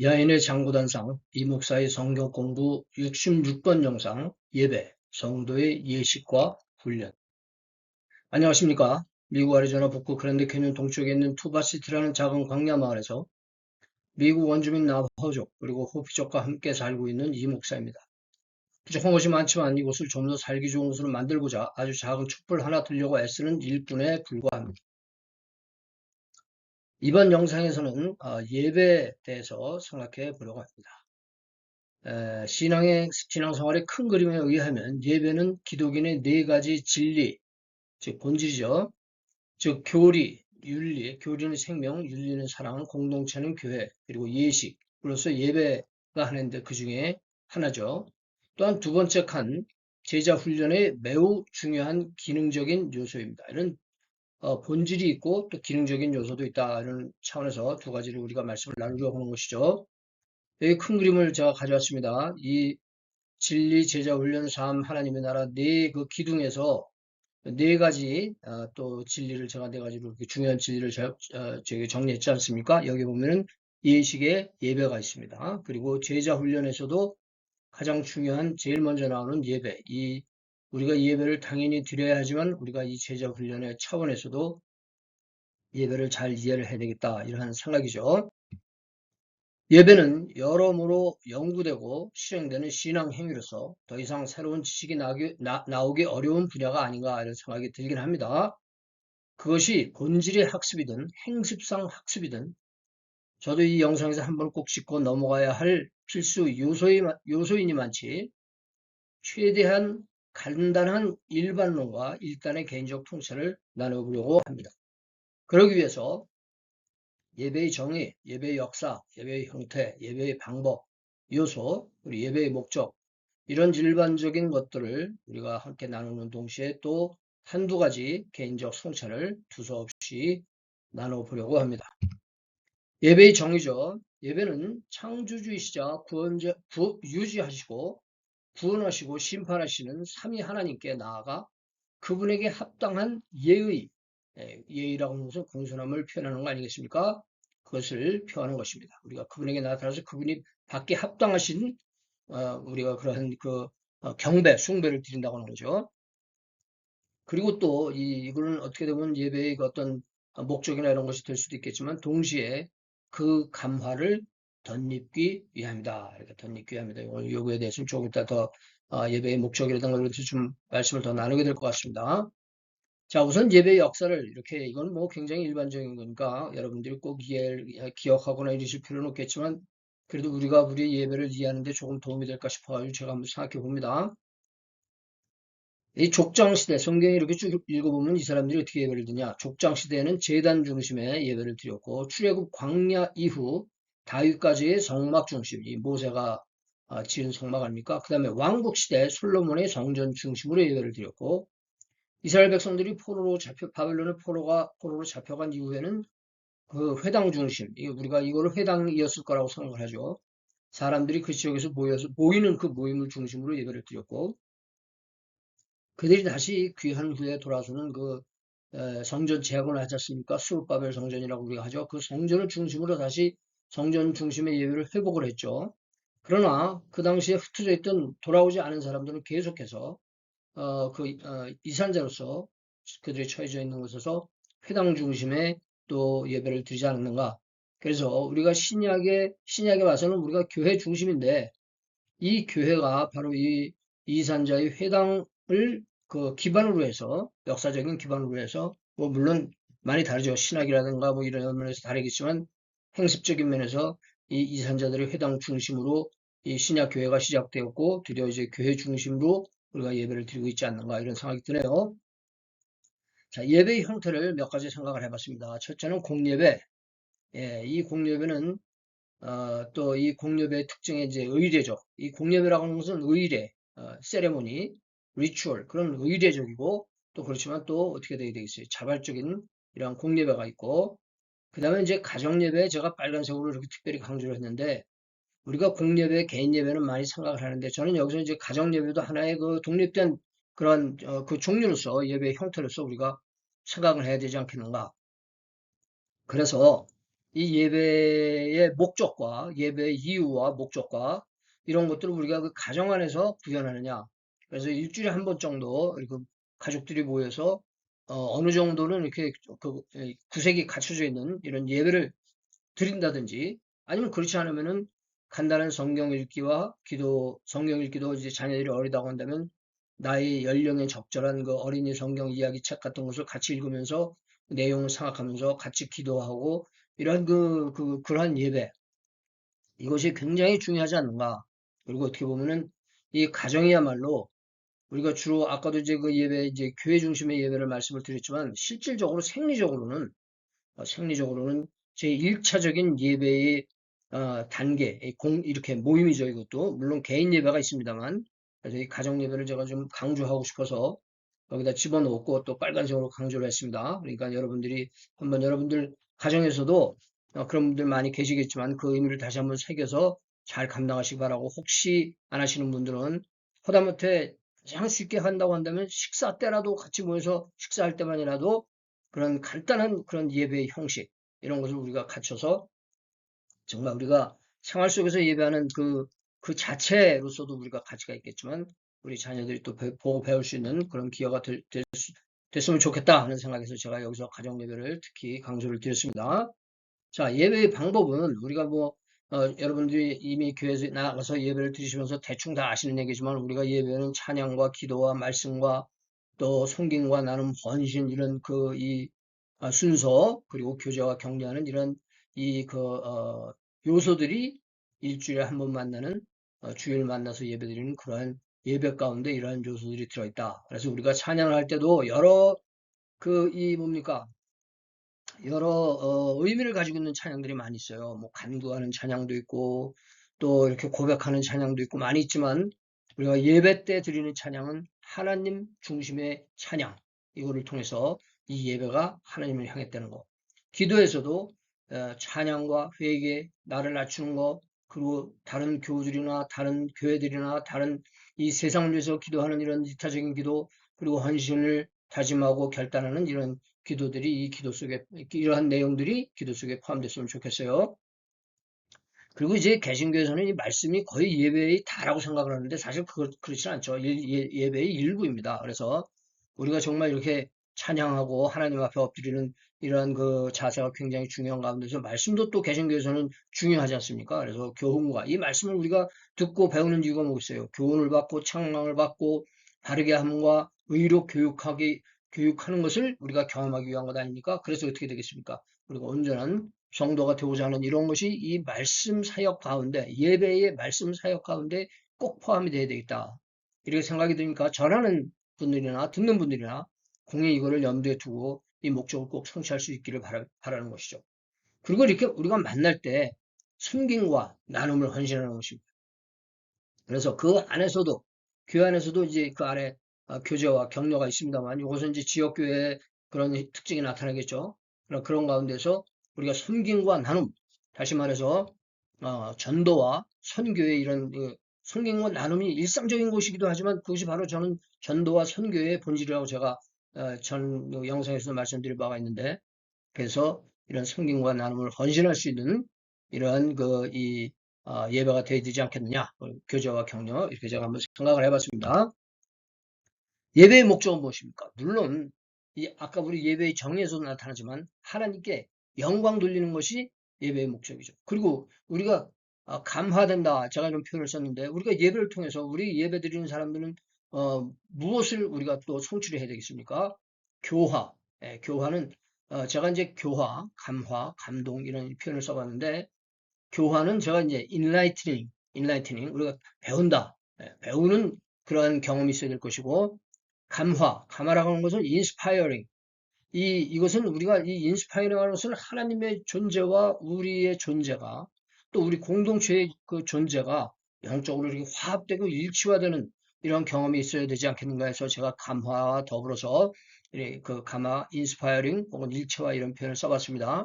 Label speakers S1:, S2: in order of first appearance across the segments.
S1: 야인의 장구단상 이 목사의 성경 공부 66번 영상 예배, 성도의 예식과 훈련. 안녕하십니까. 미국 애리조나 북부 그랜드 캐년 동쪽에 있는 투바시티라는 작은 광야 마을에서 미국 원주민 나바호족 그리고 호피족과 함께 살고 있는 이 목사입니다. 부족한 것이 많지만 이곳을 좀 더 살기 좋은 곳으로 만들고자 아주 작은 촛불 하나 들려고 애쓰는 일꾼에 불과합니다. 이번 영상에서는 예배에 대해서 생각해 보려고 합니다. 신앙생활의 큰 그림에 의하면 예배는 기독인의 네 가지 진리, 즉 본질이죠. 즉 교리, 윤리, 교리는 생명, 윤리는 사랑, 공동체는 교회, 그리고 예식으로서 예배가 하는데 그 중에 하나죠. 또한 두 번째 칸, 제자 훈련의 매우 중요한 기능적인 요소입니다. 이런 본질이 있고 또 기능적인 요소도 있다. 이런 차원에서 두 가지를 우리가 말씀을 나누려고 하는 것이죠. 여기 큰 그림을 제가 가져왔습니다. 이 진리, 제자, 훈련, 삶, 하나님의 나라 네 기둥에서 네 가지 또 진리를 제가 네 가지로 이렇게 중요한 진리를 저기 정리했지 않습니까? 여기 보면은 예식의 예배가 있습니다. 그리고 제자 훈련에서도 가장 중요한 제일 먼저 나오는 예배. 우리가 예배를 당연히 드려야 하지만 우리가 이 제자 훈련의 차원에서도 예배를 잘 이해를 해야 되겠다 이런 생각이죠. 예배는 여러모로 연구되고 실행되는 신앙 행위로서 더 이상 새로운 지식이 나오기 어려운 분야가 아닌가 이런 생각이 들긴 합니다. 그것이 본질의 학습이든 행습상 학습이든 저도 이 영상에서 한번 꼭 짚고 넘어가야 할 필수 요소이니만치 최대한 간단한 일반론과 일단의 개인적 통찰을 나눠보려고 합니다. 그러기 위해서 예배의 정의, 예배의 역사, 예배의 형태, 예배의 방법, 요소, 그리고 예배의 목적 이런 일반적인 것들을 우리가 함께 나누는 동시에 또 한두 가지 개인적 성찰을 두서없이 나눠보려고 합니다. 예배의 정의죠. 예배는 창조주이시자 유지하시고 구원하시고 심판하시는 삼위 하나님께 나아가 그분에게 합당한 예의라고 하는 것은 공손함을 표현하는 거 아니겠습니까? 그것을 표하는 것입니다. 우리가 그분에게 나타나서 그분이 받게 합당하신 우리가 그러한 경배, 숭배를 드린다고 하는 거죠. 그리고 또 이거는 어떻게 되면 예배의 어떤 목적이나 이런 것이 될 수도 있겠지만 동시에 그 감화를 덧입기 위함이다. 이렇게 덧입기 위함이다. 요거에 대해서는 조금 이따 더 예배의 목적이라든가 이런 것을 좀 말씀을 더 나누게 될 것 같습니다. 자, 우선 예배의 역사를 이렇게 이건 뭐 굉장히 일반적인 거니까 여러분들이 꼭 기억하거나 이러실 필요는 없겠지만 그래도 우리가 우리의 예배를 이해하는데 조금 도움이 될까 싶어가지고 제가 한번 생각해 봅니다. 이 족장시대 성경을 이렇게 쭉 읽어보면 이 사람들이 어떻게 예배를 드냐. 족장시대에는 제단 중심의 예배를 드렸고 출애굽 광야 이후 다윗까지의 성막 중심, 이 모세가 지은 성막 아닙니까? 그 다음에 왕국시대 솔로몬의 성전 중심으로 예배를 드렸고 이스라엘 백성들이 바벨론의 포로로 잡혀간 이후에는 그 회당 중심, 우리가 이거를 회당이었을 거라고 생각을 하죠. 사람들이 그 지역에서 모이는 그 모임을 중심으로 예배를 드렸고 그들이 다시 귀한 후에 돌아서는 성전 재건을 하지 않습니까? 수르바벨 성전이라고 우리가 하죠. 그 성전을 중심으로 다시 성전 중심의 예배를 회복을 했죠. 그러나 그 당시에 흩어져 있던 돌아오지 않은 사람들은 계속해서 이산자로서 그들이 처해져 있는 곳에서 회당 중심의 또 예배를 드리지 않았는가. 그래서 우리가 신약에 와서는 우리가 교회 중심인데 이 교회가 바로 이 이산자의 회당을 기반으로 해서 역사적인 기반으로 해서 뭐 물론 많이 다르죠. 신학이라든가 뭐 이런 면에서 다르겠지만 행습적인 면에서 이 이산자들의 회당 중심으로 이 신약 교회가 시작되었고 드디어 이제 교회 중심으로 우리가 예배를 드리고 있지 않는가 이런 생각이 드네요. 자, 예배의 형태를 몇 가지 생각을 해봤습니다. 첫째는 공예배. 예, 이 공예배는 또 이 공예배의 특징이 이제 의례죠. 이 공예배라고 하는 것은 의례, 세레모니, 리추얼 그런 의례적이고 또 그렇지만 또 어떻게 돼야 되겠어요? 자발적인 이런 공예배가 있고 그 다음에 이제 가정예배 제가 빨간색으로 이렇게 특별히 강조를 했는데 우리가 공예배, 개인예배는 많이 생각을 하는데 저는 여기서 이제 가정예배도 하나의 독립된 그런 그 종류로서 예배의 형태로서 우리가 생각을 해야 되지 않겠는가. 그래서 이 예배의 목적과 예배의 이유와 목적과 이런 것들을 우리가 그 가정 안에서 구현하느냐. 그래서 일주일에 한 번 정도 이렇게 가족들이 모여서 어느 정도는 이렇게 구색이 갖춰져 있는 이런 예배를 드린다든지 아니면 그렇지 않으면은 간단한 성경 읽기와 기도, 성경 읽기도 이제 자녀들이 어리다고 한다면 나의 연령에 적절한 그 어린이 성경 이야기 책 같은 것을 같이 읽으면서 내용을 생각하면서 같이 기도하고 이런 그러한 예배. 이것이 굉장히 중요하지 않는가. 그리고 어떻게 보면은 이 가정이야말로 우리가 주로 아까도 이제 그 예배, 이제 교회 중심의 예배를 말씀을 드렸지만 실질적으로 생리적으로는 제1차적인 예배의 단계, 이렇게 모임이죠, 이것도. 물론 개인 예배가 있습니다만, 그래서 이 가정 예배를 제가 좀 강조하고 싶어서 여기다 집어넣고 또 빨간색으로 강조를 했습니다. 그러니까 여러분들이 한번 여러분들 가정에서도 그런 분들 많이 계시겠지만 그 의미를 다시 한번 새겨서 잘 감당하시기 바라고 혹시 안 하시는 분들은 하다못해 가장 쉽게 한다고 한다면 식사 때라도 같이 모여서 식사할 때만이라도 그런 간단한 그런 예배의 형식 이런 것을 우리가 갖춰서 정말 우리가 생활 속에서 예배하는 그 자체로서도 우리가 가치가 있겠지만 우리 자녀들이 또 보고 배울 수 있는 그런 기회가 됐으면 좋겠다 하는 생각에서 제가 여기서 가정 예배를 특히 강조를 드렸습니다. 자, 예배의 방법은 우리가 여러분들이 이미 교회에 나가서 예배를 드리시면서 대충 다 아시는 얘기지만 우리가 예배는 찬양과 기도와 말씀과 또 성경과 나눔 헌신 이런 순서 그리고 교제와 격려하는 이런 요소들이 일주일에 한 번 만나는 주일 만나서 예배드리는 그러한 예배 가운데 이러한 요소들이 들어있다. 그래서 우리가 찬양을 할 때도 여러 뭡니까? 여러 의미를 가지고 있는 찬양들이 많이 있어요. 뭐 간구하는 찬양도 있고 또 이렇게 고백하는 찬양도 있고 많이 있지만 우리가 예배 때 드리는 찬양은 하나님 중심의 찬양 이거를 통해서 이 예배가 하나님을 향했다는 거. 기도에서도 찬양과 회개, 나를 낮추는 거 그리고 다른 교우들이나 다른 교회들이나 다른 이 세상을 위해서 기도하는 이런 이타적인 기도 그리고 헌신을 다짐하고 결단하는 이런 기도들이 이 기도 속에 이러한 내용들이 기도 속에 포함됐으면 좋겠어요. 그리고 이제 개신교에서는 이 말씀이 거의 예배의 다라고 생각을 하는데 사실 그렇진 않죠. 예배의 일부입니다. 그래서 우리가 정말 이렇게 찬양하고 하나님 앞에 엎드리는 이러한 그 자세가 굉장히 중요한 가운데서 말씀도 또 개신교에서는 중요하지 않습니까? 그래서 교훈과 이 말씀을 우리가 듣고 배우는 이유가 뭐겠어요? 교훈을 받고 책망을 받고 바르게 함과 의로 교육하는 것을 우리가 경험하기 위한 것 아닙니까? 그래서 어떻게 되겠습니까? 우리가 온전한 성도가 되고자 하는 이런 것이 이 말씀 사역 가운데, 예배의 말씀 사역 가운데 꼭 포함이 되어야 되겠다. 이렇게 생각이 드니까 전하는 분들이나 듣는 분들이나 공히 이거를 염두에 두고 이 목적을 꼭 성취할 수 있기를 바라는 것이죠. 그리고 이렇게 우리가 만날 때 섬김과 나눔을 헌신하는 것입니다. 그래서 그 안에서도 교회 안에서도 이제 그 안에 교제와 격려가 있습니다만 이것은 이제 지역교회의 그런 특징이 나타나겠죠. 그런 가운데서 우리가 섬김과 나눔, 다시 말해서 전도와 선교의 이런 섬김과 나눔이 일상적인 것이기도 하지만 그것이 바로 저는 전도와 선교의 본질이라고 제가 전 영상에서 말씀드릴 바가 있는데 그래서 이런 섬김과 나눔을 헌신할 수 있는 이러한 예배가 되어야 되지 않겠느냐. 교제와 격려 이렇게 제가 한번 생각을 해봤습니다. 예배의 목적은 무엇입니까? 물론 아까 우리 예배의 정의에서도 나타나지만 하나님께 영광 돌리는 것이 예배의 목적이죠. 그리고 우리가 감화된다. 제가 이런 표현을 썼는데 우리가 예배를 통해서 우리 예배 드리는 사람들은 무엇을 우리가 또 성취를 해야 되겠습니까? 교화. 교화는 제가 이제 교화, 감화, 감동 이런 표현을 써봤는데 교화는 제가 이제 인라이트닝 우리가 배운다. 배우는 그러한 경험이 있어야 될 것이고 감화라고 하는 것은 인스파이어링. 이것은 우리가 이 인스파이어링 하는 것은 하나님의 존재와 우리의 존재가 또 우리 공동체의 그 존재가 영적으로 이렇게 화합되고 일치화되는 이런 경험이 있어야 되지 않겠는가 해서 제가 감화와 더불어서 그 감화, 인스파이어링 혹은 일치화 이런 표현을 써봤습니다.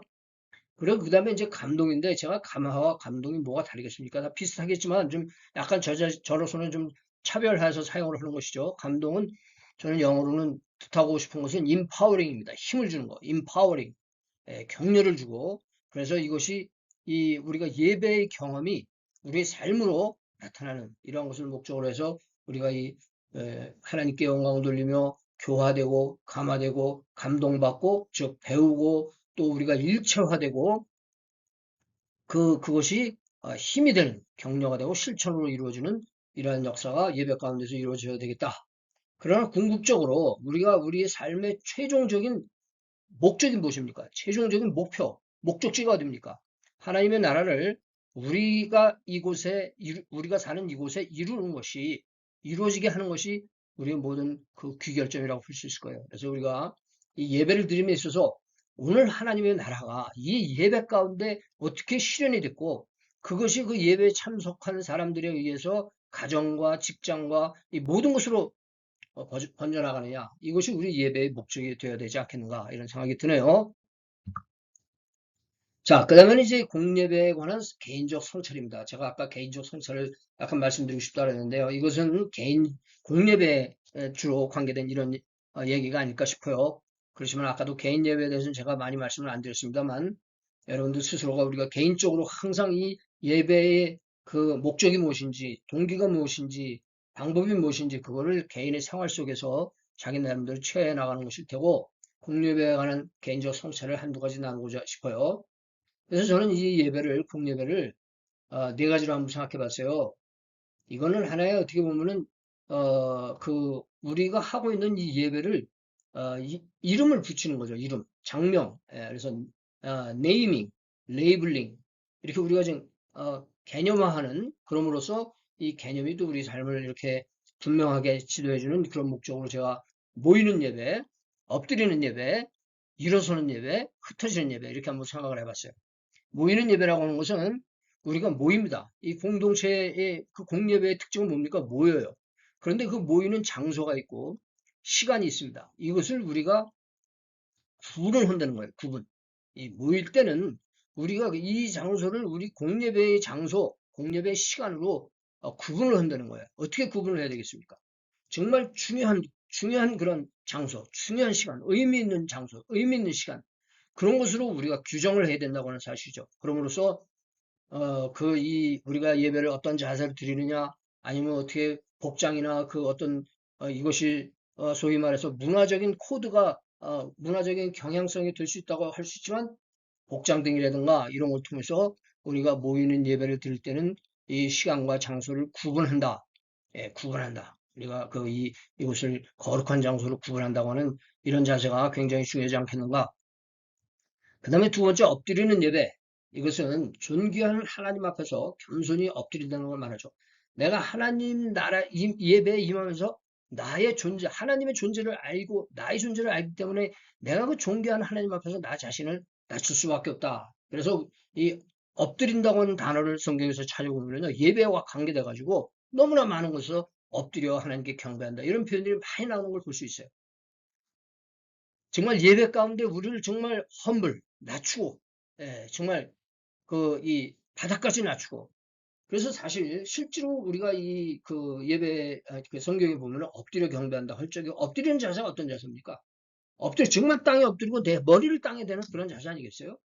S1: 그리고 그 다음에 이제 감동인데 제가 감화와 감동이 뭐가 다르겠습니까? 다 비슷하겠지만 좀 약간 저로서는 좀 차별해서 사용을 하는 것이죠. 감동은 저는 영어로는 뜻하고 싶은 것은 empowering입니다. 힘을 주는 거, empowering. 격려를 주고 그래서 이것이 우리가 예배의 경험이 우리의 삶으로 나타나는 이러한 것을 목적으로 해서 우리가 하나님께 영광을 돌리며 교화되고 감화되고 감동받고 즉 배우고 또 우리가 일체화되고 그것이 힘이 되는 격려가 되고 실천으로 이루어지는 이러한 역사가 예배 가운데서 이루어져야 되겠다. 그러나 궁극적으로 우리가 우리의 삶의 최종적인 목적이 무엇입니까? 최종적인 목적지가 어딥니까? 하나님의 나라를 우리가 사는 이곳에 이루는 것이, 이루어지게 하는 것이 우리의 모든 그 귀결점이라고 볼 수 있을 거예요. 그래서 우리가 이 예배를 드림에 있어서 오늘 하나님의 나라가 이 예배 가운데 어떻게 실현이 됐고, 그것이 그 예배에 참석한 사람들에 의해서 가정과 직장과 이 모든 것으로 번져나가느냐, 이것이 우리 예배의 목적이 되어야 되지 않겠는가 이런 생각이 드네요. 자, 그다음에 이제 공예배에 관한 개인적 성찰입니다. 제가 아까 개인적 성찰을 약간 말씀드리고 싶다 그랬는데요. 이것은 공예배에 주로 관계된 이런 얘기가 아닐까 싶어요. 그렇지만 아까도 개인 예배에 대해서는 제가 많이 말씀을 안 드렸습니다만, 여러분들 스스로가 우리가 개인적으로 항상 이 예배의 그 목적이 무엇인지, 동기가 무엇인지, 방법이 무엇인지, 그거를 개인의 생활 속에서 자기 나름대로 취해 나가는 것일 테고, 공예배에 관한 개인적 성찰을 한두 가지 나누고자 싶어요. 그래서 저는 이 공예배를 네 가지로 한번 생각해 봤어요. 이거는 하나의 어떻게 보면은, 우리가 하고 있는 이 예배를, 이름을 붙이는 거죠. 이름, 장명. 그래서, 네이밍, 레이블링. 이렇게 우리가 지금, 개념화하는, 그럼으로써 이 개념이 또 우리 삶을 이렇게 분명하게 지도해주는 그런 목적으로 제가 모이는 예배, 엎드리는 예배, 일어서는 예배, 흩어지는 예배, 이렇게 한번 생각을 해봤어요. 모이는 예배라고 하는 것은 우리가 모입니다. 이 공동체의 그 공예배의 특징은 뭡니까? 모여요. 그런데 그 모이는 장소가 있고 시간이 있습니다. 이것을 우리가 구분을 한다는 거예요. 구분. 이 모일 때는 우리가 이 장소를 우리 공예배의 장소, 공예배의 시간으로 구분을 한다는 거예요. 어떻게 구분을 해야 되겠습니까? 정말 중요한 그런 장소, 중요한 시간, 의미 있는 장소, 의미 있는 시간, 그런 것으로 우리가 규정을 해야 된다고 하는 사실이죠. 그럼으로써 우리가 예배를 어떤 자세로 드리느냐, 아니면 어떻게 복장이나 그 어떤, 이것이, 소위 말해서 문화적인 코드가, 문화적인 경향성이 될 수 있다고 할 수 있지만, 복장 등이라든가 이런 걸 통해서 우리가 모이는 예배를 드릴 때는 이 시간과 장소를 구분한다. 예, 구분한다. 우리가 이곳을 거룩한 장소로 구분한다고 하는 이런 자세가 굉장히 중요하지 않겠는가? 그 다음에 두 번째, 엎드리는 예배. 이것은 존귀한 하나님 앞에서 겸손히 엎드린다는 걸 말하죠. 내가 하나님 나라 예배에 임하면서 나의 존재, 하나님의 존재를 알고 나의 존재를 알기 때문에 내가 그 존귀한 하나님 앞에서 나 자신을 낮출 수밖에 없다. 그래서 이 엎드린다고 하는 단어를 성경에서 찾아보면요, 예배와 관계돼 가지고 너무나 많은 곳에서 엎드려 하나님께 경배한다, 이런 표현들이 많이 나오는 걸 볼 수 있어요. 정말 예배 가운데 우리를 정말 낮추고, 정말 이 바닥까지 낮추고. 그래서 사실 실제로 우리가 예배, 그 성경에 보면 엎드려 경배한다 할 적에 엎드리는 자세가 어떤 자세입니까? 정말 땅에 엎드리고 내 머리를 땅에 대는 그런 자세 아니겠어요?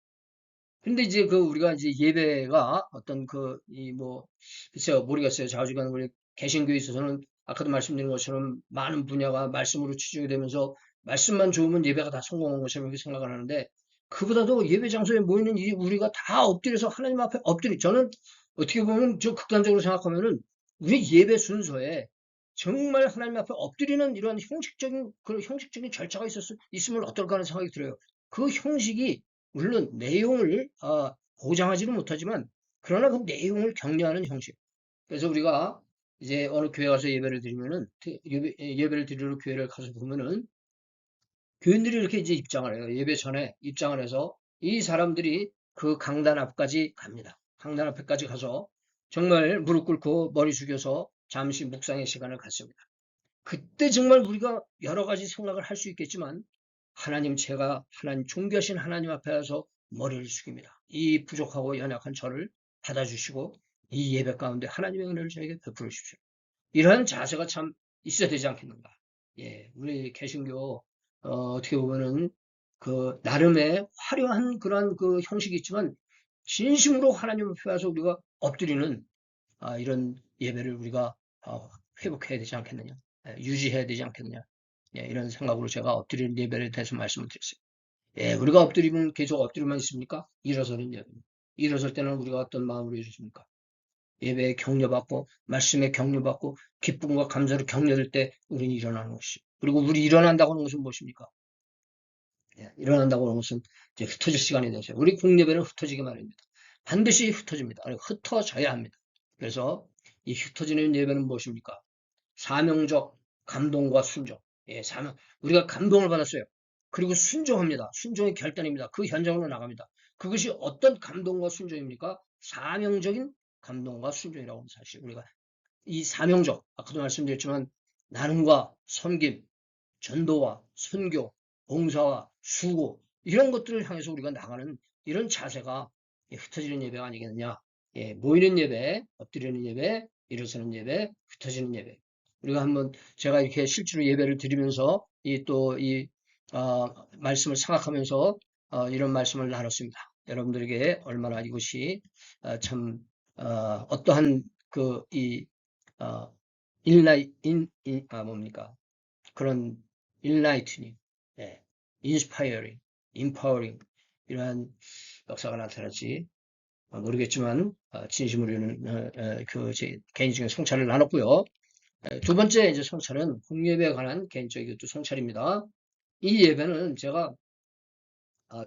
S1: 근데 이제 우리가 이제 예배가 어떤 글쎄요, 모르겠어요. 자주가는 우리 개신교에 있어서는 아까도 말씀드린 것처럼 많은 분야가 말씀으로 치중이 되면서 말씀만 좋으면 예배가 다 성공한 것처럼 이렇게 생각을 하는데, 그보다도 예배 장소에 모이는 우리가 다 엎드려서 하나님 앞에 저는 어떻게 보면 저 극단적으로 생각하면은 우리 예배 순서에 정말 하나님 앞에 엎드리는 이런 형식적인 절차가 있으면 어떨까 하는 생각이 들어요. 그 형식이 물론 내용을 보장하지는 못하지만, 그러나 그 내용을 격려하는 형식. 그래서 우리가 이제 어느 교회 가서 예배를 드리면은 예배를 드리러 교회를 가서 보면은 교인들이 이렇게 이제 입장을 해요. 예배 전에 입장을 해서 이 사람들이 그 강단 앞까지 갑니다. 강단 앞에까지 가서 정말 무릎 꿇고 머리 숙여서 잠시 묵상의 시간을 갖습니다. 그때 정말 우리가 여러 가지 생각을 할 수 있겠지만, 제가 하나님, 존귀하신 하나님 앞에 와서 머리를 숙입니다. 이 부족하고 연약한 저를 받아주시고 이 예배 가운데 하나님의 은혜를 저에게 베풀어 주십시오. 이러한 자세가 참 있어야 되지 않겠는가. 예, 우리 개신교, 어떻게 보면은 그 나름의 화려한 그런 그 형식이 있지만 진심으로 하나님 앞에 와서 우리가 엎드리는 이런 예배를 우리가 회복해야 되지 않겠느냐, 유지해야 되지 않겠느냐, 이런 생각으로 제가 엎드리는 예배에 대해서 말씀을 드렸어요. 우리가 엎드리면 계속 엎드리만 있습니까? 일어서는 예배. 일어설 때는 우리가 어떤 마음으로 일어섭니까? 예배에 격려받고 말씀에 격려받고 기쁨과 감사로 격려될 때 우리는 일어나는 것이. 그리고 우리 일어난다고 하는 것은 무엇입니까? 일어난다고 하는 것은 이제 흩어질 시간이 되죠. 우리 공예배는 흩어지기 마련입니다. 반드시 흩어집니다. 흩어져야 합니다. 그래서 이 흩어지는 예배는 무엇입니까? 사명적 감동과 순종. 사명. 우리가 감동을 받았어요. 그리고 순종합니다. 순종이 결단입니다. 그 현장으로 나갑니다. 그것이 어떤 감동과 순종입니까? 사명적인 감동과 순종이라고 하는 사실. 우리가 이 사명적, 아까도 말씀드렸지만 나눔과 섬김, 전도와 선교, 봉사와 수고 이런 것들을 향해서 우리가 나가는 이런 자세가 흩어지는 예배가 아니겠느냐. 모이는 예배, 엎드리는 예배, 일어서는 예배, 흩어지는 예배. 우리가 한번 제가 이렇게 실제로 예배를 드리면서 이 말씀을 생각하면서 이런 말씀을 나눴습니다. 여러분들에게 얼마나 이것이 참 어떠한 그이 뭡니까? 그런 enlightening, inspiring, empowering 이러한 역사가 나타날지 모르겠지만 진심으로는 제 개인적인 성찰을 나눴고요. 두 번째 이제 성찰은 공예배에 관한 개인적인 또 성찰입니다. 이 예배는 제가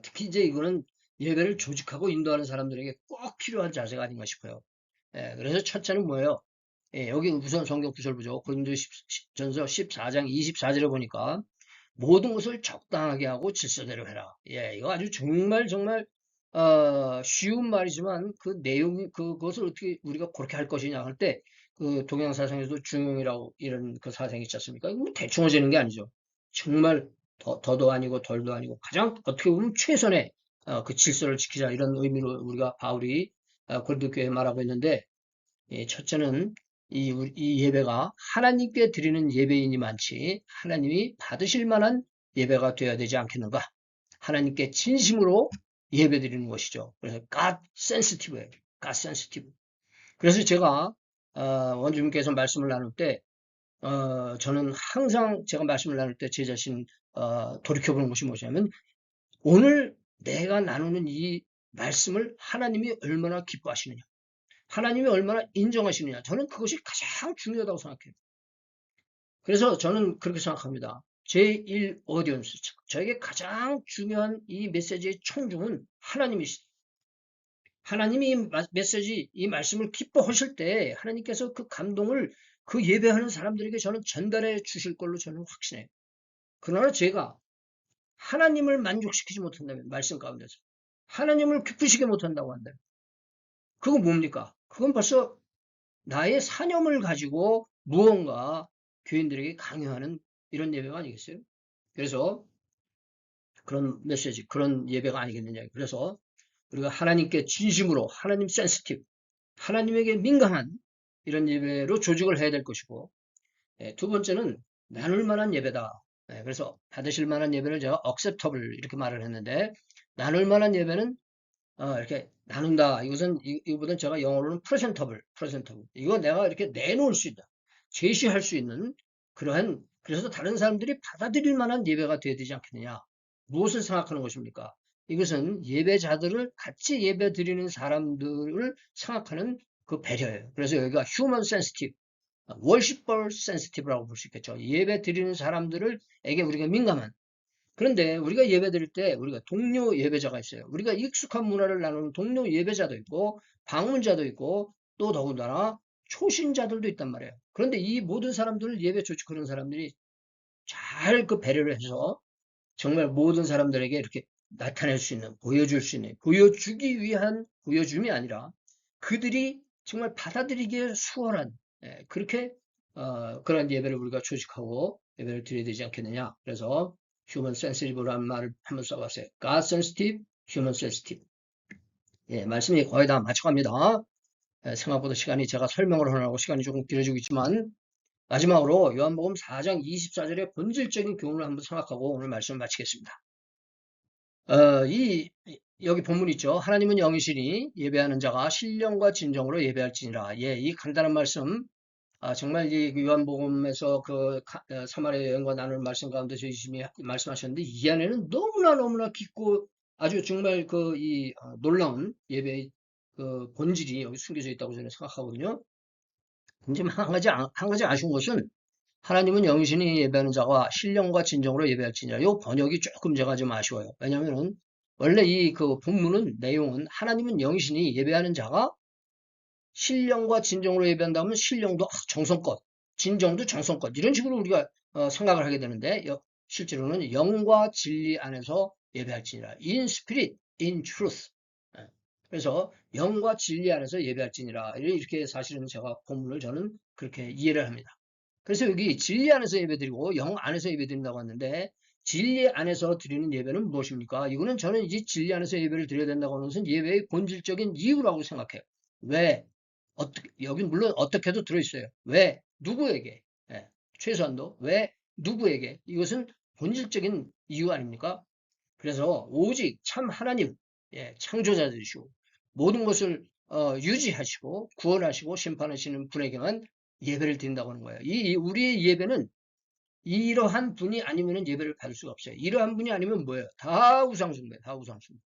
S1: 특히 이제 이거는 예배를 조직하고 인도하는 사람들에게 꼭 필요한 자세가 아닌가 싶어요. 그래서 첫째는 뭐예요? 여기 우선 성경 구절 보죠. 고린도전서 14장 24절에 보니까 모든 것을 적당하게 하고 질서대로 해라. 이거 아주 정말 정말 쉬운 말이지만 그 내용이 그것을 어떻게 우리가 그렇게 할 것이냐 할 때 그 동양사상에서도 중용이라고 이런 그 사상이 있지 않습니까? 이거 뭐 대충 어지는 게 아니죠. 정말 더도 아니고 덜도 아니고 가장 어떻게 보면 최선의 그 질서를 지키자 이런 의미로 우리가 바울이 고린도 교회에 말하고 있는데 첫째는 이 예배가 하나님께 드리는 예배인이 많지 하나님이 받으실 만한 예배가 되어야 되지 않겠는가? 하나님께 진심으로 예배 드리는 것이죠. 그래서 God sensitive예요. God sensitive. 그래서 제가 원주님께서 말씀을 나눌 때 저는 항상 제가 말씀을 나눌 때 제 자신 돌이켜보는 것이 무엇이냐면 오늘 내가 나누는 이 말씀을 하나님이 얼마나 기뻐하시느냐. 하나님이 얼마나 인정하시느냐. 저는 그것이 가장 중요하다고 생각해요. 그래서 저는 그렇게 생각합니다. 제1 오디언스, 저에게 가장 중요한 이 메시지의 청중은 하나님이시다. 하나님이 이 메시지, 이 말씀을 기뻐하실 때 하나님께서 그 감동을 그 예배하는 사람들에게 저는 전달해 주실 걸로 저는 확신해요. 그러나 제가 하나님을 만족시키지 못한다면, 말씀 가운데서. 하나님을 기쁘시게 못한다고 한다면, 그건 뭡니까? 그건 벌써 나의 사념을 가지고 무언가 교인들에게 강요하는 이런 예배가 아니겠어요? 그래서 그런 메시지, 그런 예배가 아니겠느냐. 그래서 우리가 하나님께 진심으로 하나님 센시티브, 하나님에게 민감한 이런 예배로 조직을 해야 될 것이고 두 번째는 나눌 만한 예배다. 그래서 받으실 만한 예배를 제가 acceptable 이렇게 말을 했는데 나눌 만한 예배는 이렇게 나눈다. 이거보다는 제가 영어로는 presentable. 이거 내가 이렇게 내놓을 수 있다. 제시할 수 있는 그래서 다른 사람들이 받아들일 만한 예배가 되어야 되지 않겠느냐. 무엇을 생각하는 것입니까? 이것은 예배자들을 같이 예배 드리는 사람들을 생각하는 그 배려예요. 그래서 여기가 human sensitive, worshiper sensitive라고 볼 수 있겠죠. 예배 드리는 사람들에게 우리가 민감한 그런데 우리가 예배 드릴 때 우리가 동료 예배자가 있어요. 우리가 익숙한 문화를 나누는 동료 예배자도 있고 방문자도 있고 또 더군다나 초신자들도 있단 말이에요. 그런데 이 모든 사람들을 예배 조직하는 사람들이 잘 그 배려를 해서 정말 모든 사람들에게 이렇게 나타낼 수 있는, 보여줄 수 있는, 보여주기 위한 보여줌이 아니라 그들이 정말 받아들이기에 수월한 그렇게 그런 예배를 우리가 조직하고 예배를 드려야 되지 않겠느냐. 그래서 human sensitive라는 말을 한번 써봤어요. God sensitive, human sensitive. 말씀이 거의 다 맞춰갑니다. 생각보다 시간이 제가 설명을 하느라고 시간이 조금 길어지고 있지만 마지막으로 요한복음 4장 24절의 본질적인 교훈을 한번 생각하고 오늘 말씀을 마치겠습니다. 여기 본문 있죠. 하나님은 영이시니 예배하는 자가 신령과 진정으로 예배할지니라. 예, 이 간단한 말씀, 정말 이 요한복음에서 사마리아 여인과 나누는 말씀 가운데 주님이 말씀하셨는데 이 안에는 너무나 깊고 아주 정말 놀라운 예배의 그 본질이 여기 숨겨져 있다고 저는 생각하거든요. 근데 한 가지 아쉬운 것은 하나님은 영이시니 예배하는 자가 신령과 진정으로 예배할지니라. 이 번역이 조금 제가 좀 아쉬워요. 왜냐하면은 원래 본문은 내용은 하나님은 영이시니 예배하는 자가 신령과 진정으로 예배한다면 신령도 정성껏, 진정도 정성껏 이런 식으로 우리가 생각을 하게 되는데 실제로는 영과 진리 안에서 예배할지니라. In spirit, in truth. 예. 그래서 영과 진리 안에서 예배할지니라. 이렇게 사실은 제가 본문을 저는 그렇게 이해를 합니다. 그래서 여기 진리 안에서 예배드리고 영 안에서 예배드린다고 하는데 진리 안에서 드리는 예배는 무엇입니까? 이거는 저는 이 진리 안에서 예배를 드려야 된다고 하는 것은 예배의 본질적인 이유라고 생각해요. 왜? 여기 물론 어떻게도 들어있어요. 왜? 누구에게? 예, 최소한도 왜? 누구에게? 이것은 본질적인 이유 아닙니까? 그래서 오직 참 하나님, 예, 창조자들이시고 모든 것을 유지하시고 구원하시고 심판하시는 분에게만 예배를 드린다고 하는 거예요. 우리의 예배는 이러한 분이 아니면 예배를 받을 수가 없어요. 이러한 분이 아니면 뭐예요? 다 우상숭배예요. 다 우상숭배.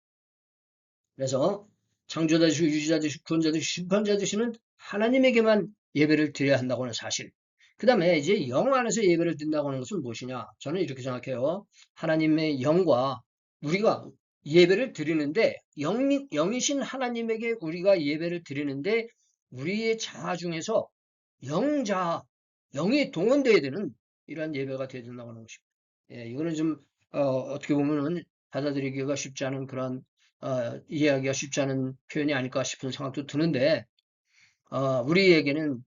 S1: 그래서 창조자 되시고 유지자 되시고 구원자 되시고 심판자 되시는 하나님에게만 예배를 드려야 한다고 하는 사실. 그 다음에 이제 영 안에서 예배를 드린다고 하는 것은 무엇이냐? 저는 이렇게 생각해요. 하나님의 영과 우리가 예배를 드리는데 영이신 하나님에게 우리가 예배를 드리는데 우리의 자아 중에서 영자, 영이 동원되어야 되는 이러한 예배가 되어야 된다고 하는 것입니다. 예, 이거는 좀 어떻게 보면은 받아들이기가 쉽지 않은 그런 이해하기가 쉽지 않은 표현이 아닐까 싶은 생각도 드는데 우리에게는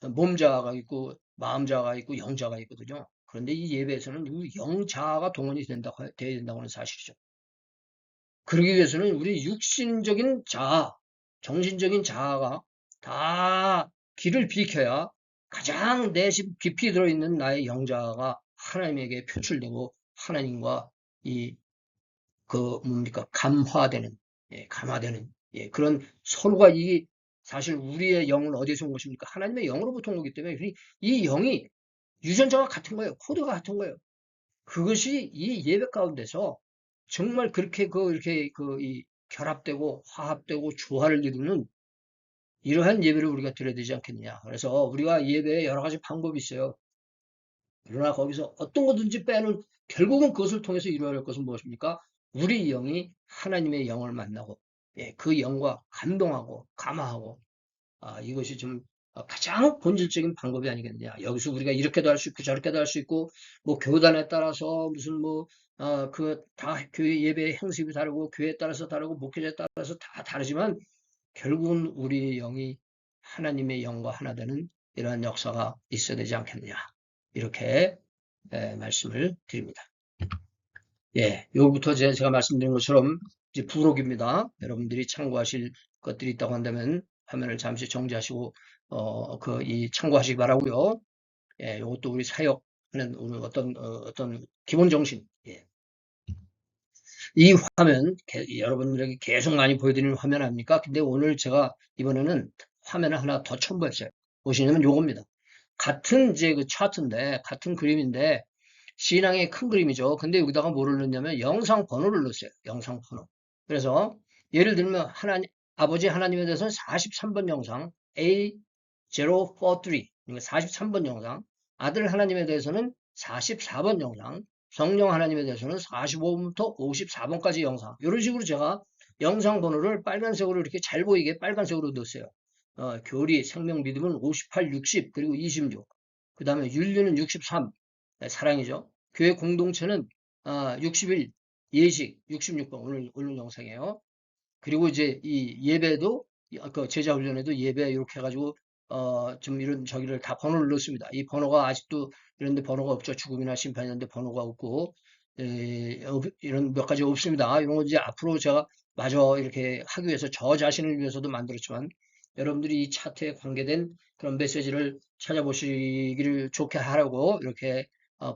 S1: 몸자가 있고 마음자가 있고 영자가 있거든요. 그런데 이 예배에서는 영자가 동원이 되어야 된다고 하는 사실이죠. 그러기 위해서는 우리 육신적인 자아, 정신적인 자아가 다 길을 비켜야 가장 내심 깊이 들어있는 나의 영자가 하나님에게 표출되고 하나님과 감화되는, 예, 감화되는, 예, 그런 서로가 사실 우리의 영은 어디서 온 것입니까? 하나님의 영으로부터 온 거기 때문에 이 영이 유전자가 같은 거예요. 코드가 같은 거예요. 그것이 이 예배 가운데서 정말 그렇게 이렇게 결합되고 화합되고 조화를 이루는 이러한 예배를 우리가 드려야 되지 않겠느냐. 그래서 우리가 예배에 여러 가지 방법이 있어요. 그러나 거기서 어떤 거든지 빼는 결국은 그것을 통해서 이루어야 할 것은 무엇입니까? 우리 영이 하나님의 영을 만나고 예, 그 영과 감동하고 감화하고 이것이 좀 가장 본질적인 방법이 아니겠느냐. 여기서 우리가 이렇게도 할 수 있고 저렇게도 할 수 있고 뭐 교단에 따라서 무슨 다 교회 예배의 형식이 다르고 교회에 따라서 다르고 목회자에 따라서 다 다르지만 결국은 우리의 영이 하나님의 영과 하나 되는 이러한 역사가 있어야 되지 않겠느냐. 이렇게 말씀을 드립니다. 예, 여기부터 제가 말씀드린 것처럼 이제 부록입니다. 여러분들이 참고하실 것들이 있다고 한다면 화면을 잠시 정지하시고 참고하시기 바라고요. 예, 이것도 우리 사역하는 우리 어떤 기본 정신. 예. 이 화면 여러분들에게 계속 많이 보여드리는 화면 아닙니까? 근데 오늘 제가 이번에는 화면을 하나 더 첨부했어요. 보시면 요겁니다. 같은 이제 그 차트인데 같은 그림인데 신앙의 큰 그림이죠. 근데 여기다가 뭐를 넣냐면 영상 번호를 넣었어요. 영상 번호. 그래서 예를 들면 아버지 하나님에 대해서는 43번 영상 A043 그러니까 43번 영상, 아들 하나님에 대해서는 44번 영상, 성령 하나님에 대해서는 45번부터 54번까지 영상. 이런 식으로 제가 영상 번호를 빨간색으로 이렇게 잘 보이게 빨간색으로 넣었어요. 교리, 생명, 믿음은 58, 60, 그리고 26. 그 다음에 윤리는 63, 사랑이죠. 교회 공동체는 61, 예식 66번, 오늘 영상이에요. 그리고 이제 이 예배도, 그 제자 훈련에도 예배 이렇게 해가지고, 좀 이런 저기를 다 번호를 넣습니다. 이 번호가 아직도 이런데 번호가 없죠. 죽음이나 심판 이런데 번호가 없고, 이런 몇 가지 없습니다. 이런 거 이제 앞으로 제가 마저 이렇게 하기 위해서 저 자신을 위해서도 만들었지만, 여러분들이 이 차트에 관계된 그런 메시지를 찾아보시기를 좋게 하라고 이렇게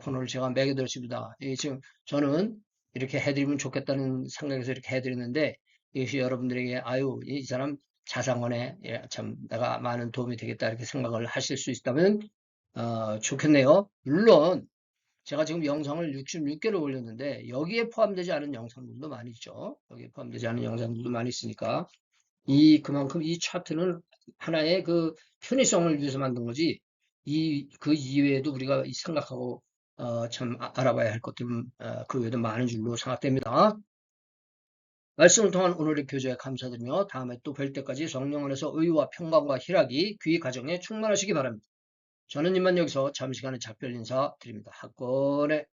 S1: 번호를 제가 매겨드렸습니다. 지금 저는 이렇게 해드리면 좋겠다는 생각에서 이렇게 해드리는데 이것이 여러분들에게 아유 이 사람 자상하네 예, 참 내가 많은 도움이 되겠다 이렇게 생각을 하실 수 있다면 좋겠네요. 물론 제가 지금 영상을 66개를 올렸는데 여기에 포함되지 않은 영상들도 많이 있죠. 여기에 포함되지 않은 영상들도 많이 있으니까 그만큼 이 차트는 하나의 그 편의성을 위해서 만든 거지 그 이외에도 우리가 생각하고 참 알아봐야 할 것들 그 외에도 많은 줄로 생각됩니다. 말씀을 통한 오늘의 교제에 감사드리며 다음에 또 뵐 때까지 성령 안에서 의와 평강과 희락이 귀 가정에 충만하시기 바랍니다. 저는 이만 여기서 잠시간의 작별 인사 드립니다. 학권의